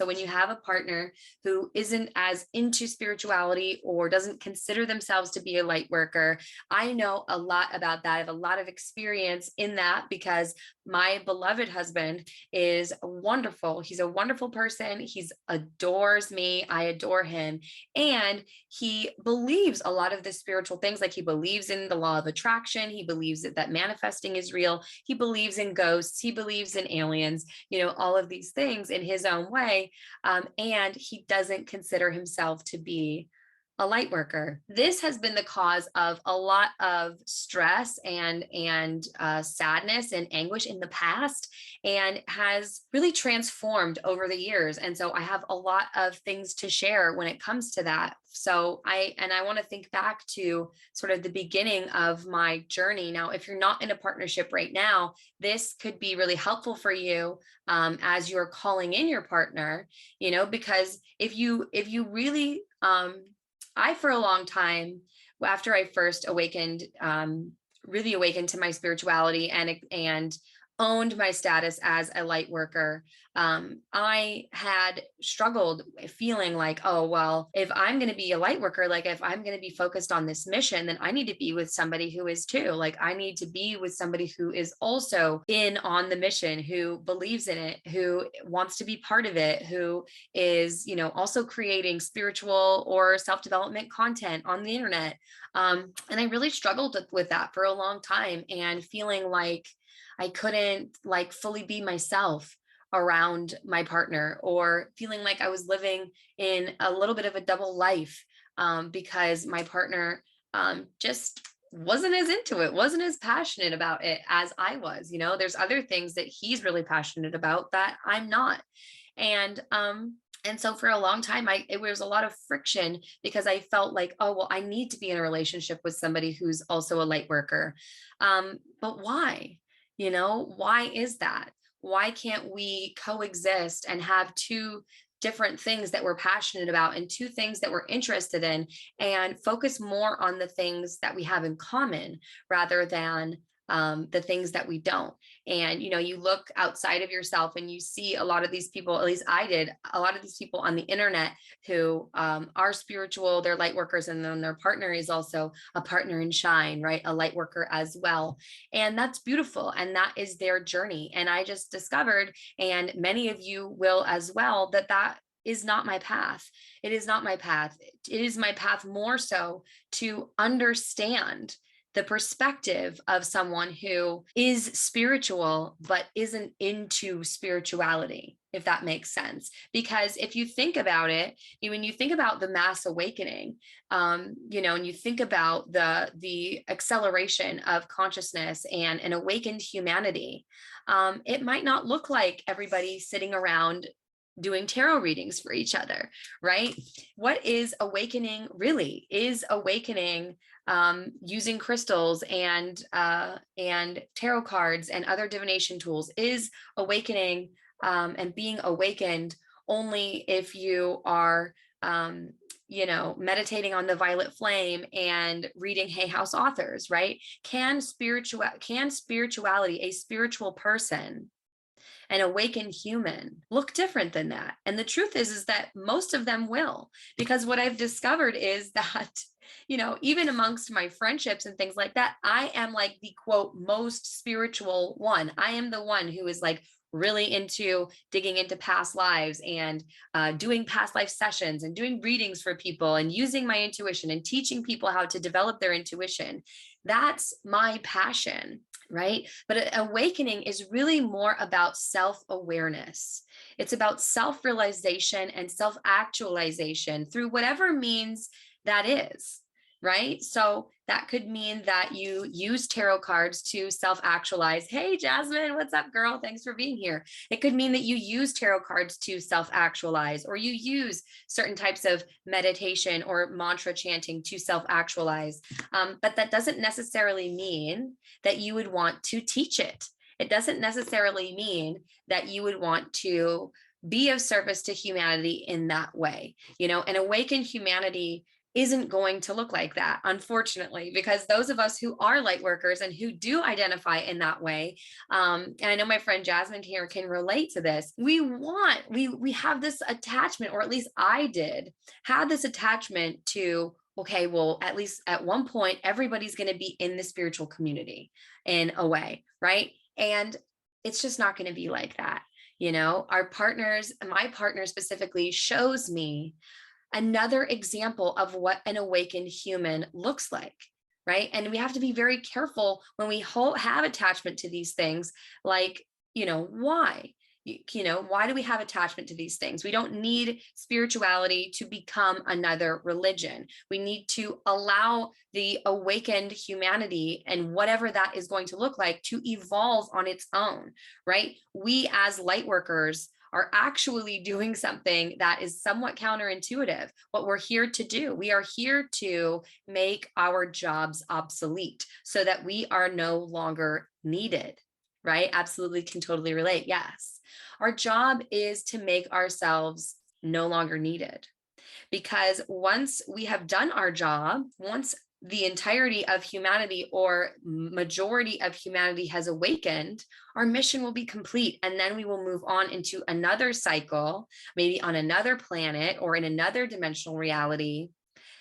So when you have a partner who isn't as into spirituality or doesn't consider themselves to be a light worker, I know a lot about that. I have a lot of experience in that because my beloved husband is wonderful. He's a wonderful person. He adores me. I adore him. And he believes a lot of the spiritual things, like he believes in the law of attraction. He believes that manifesting is real. He believes in ghosts. He believes in aliens, all of these things in his own way. And he doesn't consider himself to be a light worker. This has been the cause of a lot of stress and sadness and anguish in the past, and has really transformed over the years. And so I have a lot of things to share when it comes to that. So I want to think back to sort of the beginning of my journey. Now, if you're not in a partnership right now, this could be really helpful for you as you're calling in your partner, because if you really I, for a long time, after I first awakened, really awakened to my spirituality and owned my status as a light worker, I had struggled feeling like, oh, well, if I'm going to be a light worker, like if I'm going to be focused on this mission, then I need to be with somebody who is too. Like I need to be with somebody who is also in on the mission, who believes in it, who wants to be part of it, who is, also creating spiritual or self-development content on the internet. And I really struggled with that for a long time, and feeling like I couldn't like fully be myself around my partner, or feeling like I was living in a little bit of a double life because my partner just wasn't as into it, wasn't as passionate about it as I was. There's other things that he's really passionate about that I'm not. And so for a long time, it was a lot of friction because I felt like, oh, well, I need to be in a relationship with somebody who's also a light worker. But why? Why is that? Why can't we coexist and have two different things that we're passionate about and two things that we're interested in, and focus more on the things that we have in common rather than the things that we don't? And, you look outside of yourself and you see a lot of these people, at least I did, a lot of these people on the internet who are spiritual, they're light workers, and then their partner is also a partner in shine, right? A light worker as well. And that's beautiful. And that is their journey. And I just discovered, and many of you will as well, that is not my path. It is not my path. It is my path more so to understand the perspective of someone who is spiritual but isn't into spirituality, if that makes sense. Because if you think about it, when you think about the mass awakening, and you think about the acceleration of consciousness and an awakened humanity, it might not look like everybody sitting around doing tarot readings for each other, right? What is awakening really? Is awakening using crystals and tarot cards and other divination tools? Is awakening and being awakened only if you are meditating on the violet flame and reading Hay House authors, right? Can spirituality, a spiritual person, an awakened human, look different than that? And the truth is that most of them will, because what I've discovered is that, even amongst my friendships and things like that, I am like the quote most spiritual one. I am the one who is like really into digging into past lives and doing past life sessions and doing readings for people and using my intuition and teaching people how to develop their intuition. That's my passion, right? But awakening is really more about self-awareness. It's about self-realization and self-actualization through whatever means that is, right? So that could mean that you use tarot cards to self-actualize. Hey, Jasmine, what's up, girl? Thanks for being here. It could mean that you use tarot cards to self-actualize, or you use certain types of meditation or mantra chanting to self-actualize. But that doesn't necessarily mean that you would want to teach it. It doesn't necessarily mean that you would want to be of service to humanity in that way. An awakened humanity isn't going to look like that, unfortunately, because those of us who are light workers and who do identify in that way, and I know my friend Jasmine here can relate to this, we have this attachment, or at least I did, had this attachment to, okay, well, at least at one point, everybody's going to be in the spiritual community in a way, right? And it's just not going to be like that. Our partners, my partner specifically, shows me another example of what an awakened human looks like, right? And we have to be very careful when we have attachment to these things, like, why? Why do we have attachment to these things? We don't need spirituality to become another religion. We need to allow the awakened humanity, and whatever that is going to look like, to evolve on its own, right? We as light workers are actually doing something that is somewhat counterintuitive. What we're here to do, we are here to make our jobs obsolete so that we are no longer needed, right? Absolutely, can totally relate. Yes. Our job is to make ourselves no longer needed, because once we have done our job, once the entirety of humanity, or majority of humanity, has awakened, our mission will be complete. And then we will move on into another cycle, maybe on another planet or in another dimensional reality,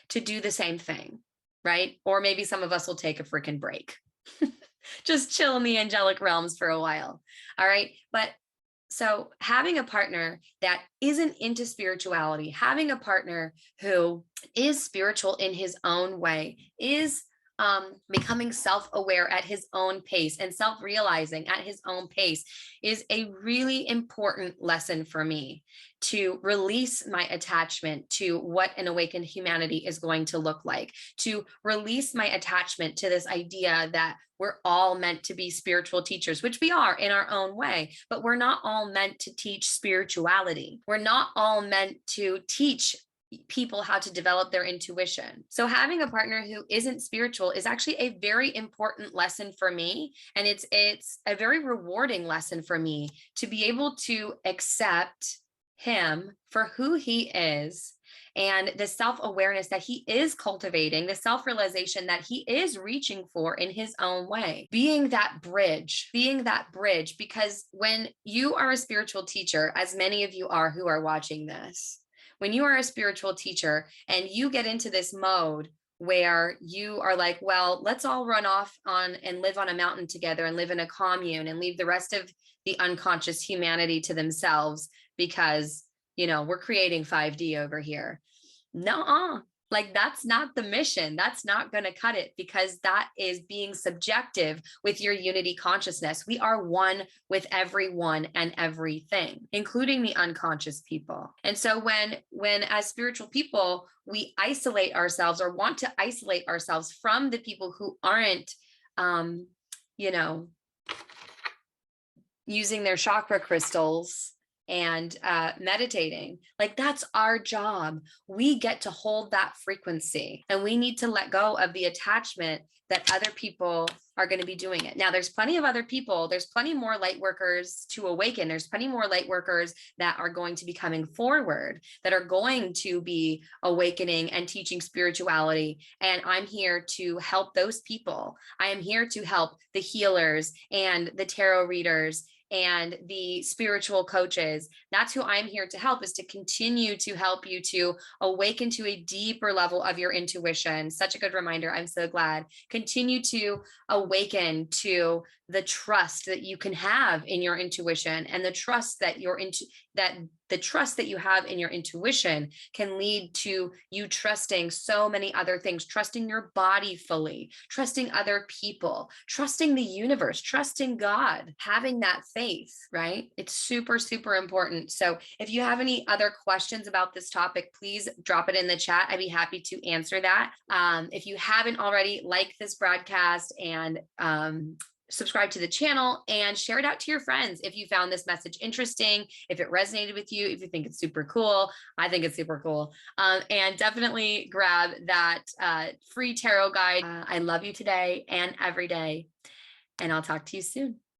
to do the same thing, right? Or maybe some of us will take a freaking break. Just chill in the angelic realms for a while. All right. But so having a partner that isn't into spirituality, having a partner who is spiritual in his own way, is becoming self-aware at his own pace and self-realizing at his own pace, is a really important lesson for me, to release my attachment to what an awakened humanity is going to look like, to release my attachment to this idea that we're all meant to be spiritual teachers, which we are in our own way, but we're not all meant to teach spirituality. We're not all meant to teach people how to develop their intuition. So having a partner who isn't spiritual is actually a very important lesson for me. And it's a very rewarding lesson for me to be able to accept him for who he is, and the self-awareness that he is cultivating, the self-realization that he is reaching for in his own way, being that bridge, because when you are a spiritual teacher, as many of you are who are watching this, when you are a spiritual teacher and you get into this mode where you are like, well, let's all run off on and live on a mountain together and live in a commune and leave the rest of the unconscious humanity to themselves because, we're creating 5D over here. No, like that's not the mission. That's not going to cut it, because that is being subjective with your unity consciousness. We are one with everyone and everything, including the unconscious people. And so when as spiritual people, we isolate ourselves or want to isolate ourselves from the people who aren't, using their chakra crystals and meditating, like that's our job. We get to hold that frequency, and we need to let go of the attachment that other people are going to be doing it. Now, there's plenty of other people. There's plenty more light workers to awaken. There's plenty more light workers that are going to be coming forward, that are going to be awakening and teaching spirituality. And I'm here to help those people. I am here to help the healers and the tarot readers and the spiritual coaches. That's who I'm here to help, is to continue to help you to awaken to a deeper level of your intuition. Such a good reminder. I'm so glad. Continue to awaken to the trust that you can have in your intuition, and the trust that the trust that you have in your intuition can lead to you trusting so many other things, trusting your body fully, trusting other people, trusting the universe, trusting God, having that faith, right? It's super, super important. So if you have any other questions about this topic, please drop it in the chat. I'd be happy to answer that. If you haven't already, like this broadcast and subscribe to the channel and share it out to your friends if you found this message interesting, if it resonated with you, if you think it's super cool. I think it's super cool. And definitely grab that free tarot guide. I love you today and every day, and I'll talk to you soon.